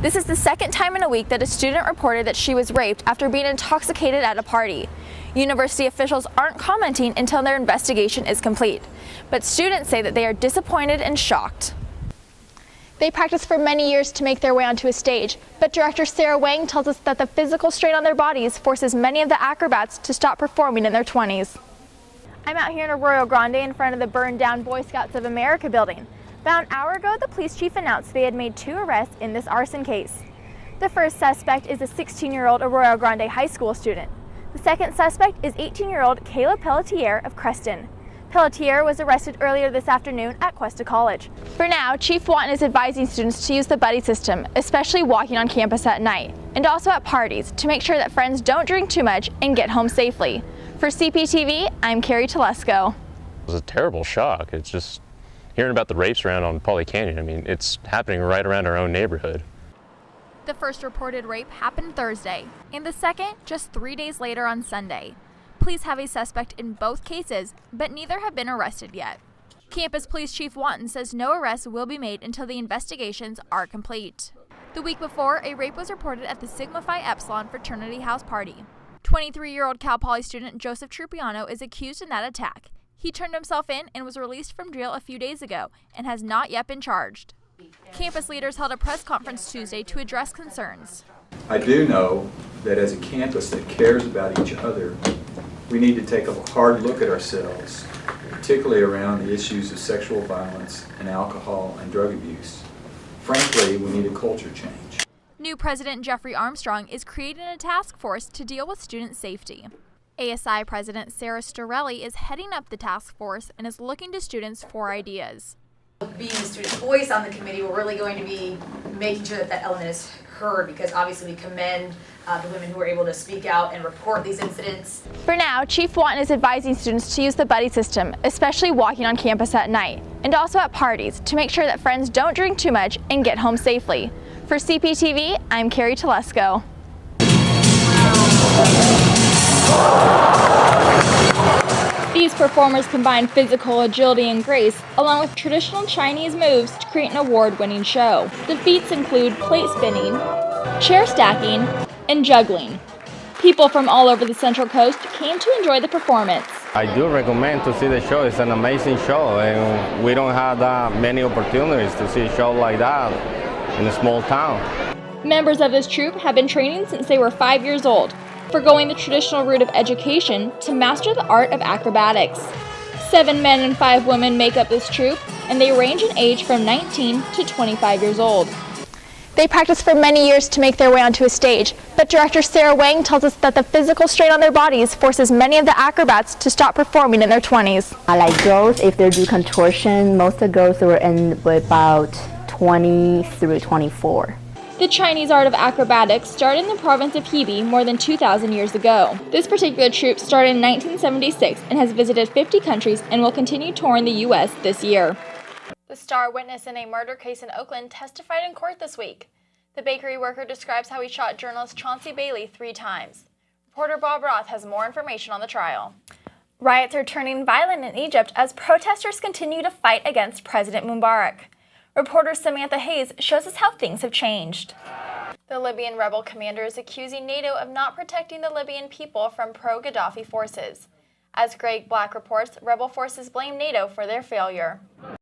This is the second time in a week that a student reported that she was raped after being intoxicated at a party. University officials aren't commenting until their investigation is complete, but students say that they are disappointed and shocked. They practiced for many years to make their way onto a stage, but director Sarah Wang tells us that the physical strain on their bodies forces many of the acrobats to stop performing in their 20s. I'm out here in Arroyo Grande in front of the burned down Boy Scouts of America building. About an hour ago, the police chief announced they had made 2 arrests in this arson case. The first suspect is a 16-year-old Arroyo Grande high school student. The second suspect is 18-year-old Kayla Pelletier of Creston. Pelletier was arrested earlier this afternoon at Cuesta College. For now, Chief Wanton is advising students to use the buddy system, especially walking on campus at night, and also at parties, to make sure that friends don't drink too much and get home safely. For CPTV, I'm Carri Telesco. It was a terrible shock. It's just hearing about the rapes around on Poly Canyon. I mean, it's happening right around our own neighborhood. The first reported rape happened Thursday, and the second just 3 days later on Sunday. Police have a suspect in both cases, but neither have been arrested yet. Campus Police Chief Wanton says no arrests will be made until the investigations are complete. The week before, a rape was reported at the Sigma Phi Epsilon fraternity house party. 23-year-old Cal Poly student Joseph Trupiano is accused in that attack. He turned himself in and was released from jail a few days ago and has not yet been charged. Campus leaders held a press conference Tuesday to address concerns. I do know that as a campus that cares about each other, we need to take a hard look at ourselves, particularly around the issues of sexual violence and alcohol and drug abuse. Frankly, we need a culture change. New President Jeffrey Armstrong is creating a task force to deal with student safety. ASI President Sarah Storelli is heading up the task force and is looking to students for ideas. Being the student voice on the committee, we're really going to be making sure that that element is heard, because obviously we commend the women who are able to speak out and report these incidents. For now, Chief Wanton is advising students to use the buddy system, especially walking on campus at night, and also at parties, to make sure that friends don't drink too much and get home safely. For CPTV, I'm Carri Telesco. These performers combine physical agility and grace, along with traditional Chinese moves to create an award-winning show. The feats include plate spinning, chair stacking, and juggling. People from all over the Central Coast came to enjoy the performance. I do recommend to see the show. It's an amazing show, and we don't have that many opportunities to see a show like that in a small town. Members of this troupe have been training since they were 5 years old, forgoing the traditional route of education to master the art of acrobatics. 7 men and 5 women make up this troupe, and they range in age from 19 to 25 years old. They practiced for many years to make their way onto a stage, but director Sarah Wang tells us that the physical strain on their bodies forces many of the acrobats to stop performing in their 20s. Like girls, if they do contortion, most of the girls were in about 20 through 24. The Chinese art of acrobatics started in the province of Hebei more than 2,000 years ago. This particular troupe started in 1976 and has visited 50 countries and will continue touring the U.S. this year. The star witness in a murder case in Oakland testified in court this week. The bakery worker describes how he shot journalist Chauncey Bailey 3 times. Reporter Bob Roth has more information on the trial. Riots are turning violent in Egypt as protesters continue to fight against President Mubarak. Reporter Samantha Hayes shows us how things have changed. The Libyan rebel commander is accusing NATO of not protecting the Libyan people from pro-Gaddafi forces. As Greg Black reports, rebel forces blame NATO for their failure.